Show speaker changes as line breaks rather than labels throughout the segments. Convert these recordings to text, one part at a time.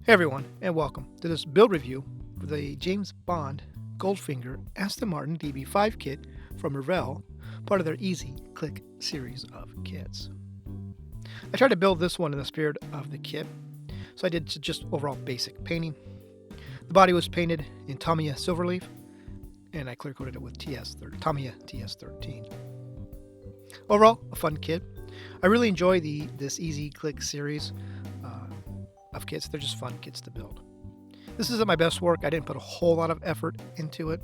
Hey everyone, and welcome to this build review for the James Bond Goldfinger Aston Martin DB5 kit from Revell, part of their Easy Click series of kits. I tried to build this one in the spirit of the kit, so I did just overall basic painting. The body was painted in Tamiya Silverleaf, and I clear coated it with Tamiya TS13. Overall, a fun kit. I really enjoy this Easy Click series of kits. They're just fun kits to build. This isn't my best work. I didn't put a whole lot of effort into it.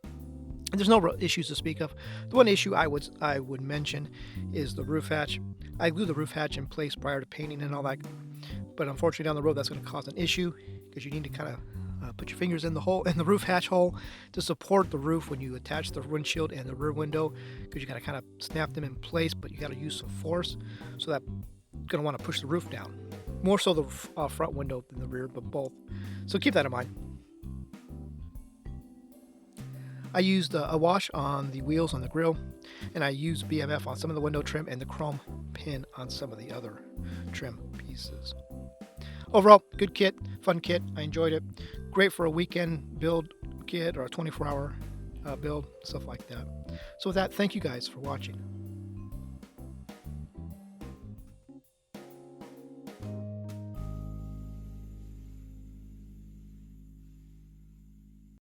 And there's no real issues to speak of. The one issue I would mention is the roof hatch. I glued the roof hatch in place prior to painting and all that, but unfortunately down the road that's going to cause an issue because you need to kind of put your fingers in the roof hatch hole to support the roof when you attach the windshield and the rear window, because you got to kind of snap them in place, but you got to use some force, so that you're going to want to push the roof down. More so the front window than the rear, but both. So keep that in mind. I used a wash on the wheels on the grille, and I used BMF on some of the window trim and the chrome pin on some of the other trim pieces. Overall, good kit, fun kit. I enjoyed it. Great for a weekend build kit or a 24-hour build, stuff like that. So with that, thank you guys for watching.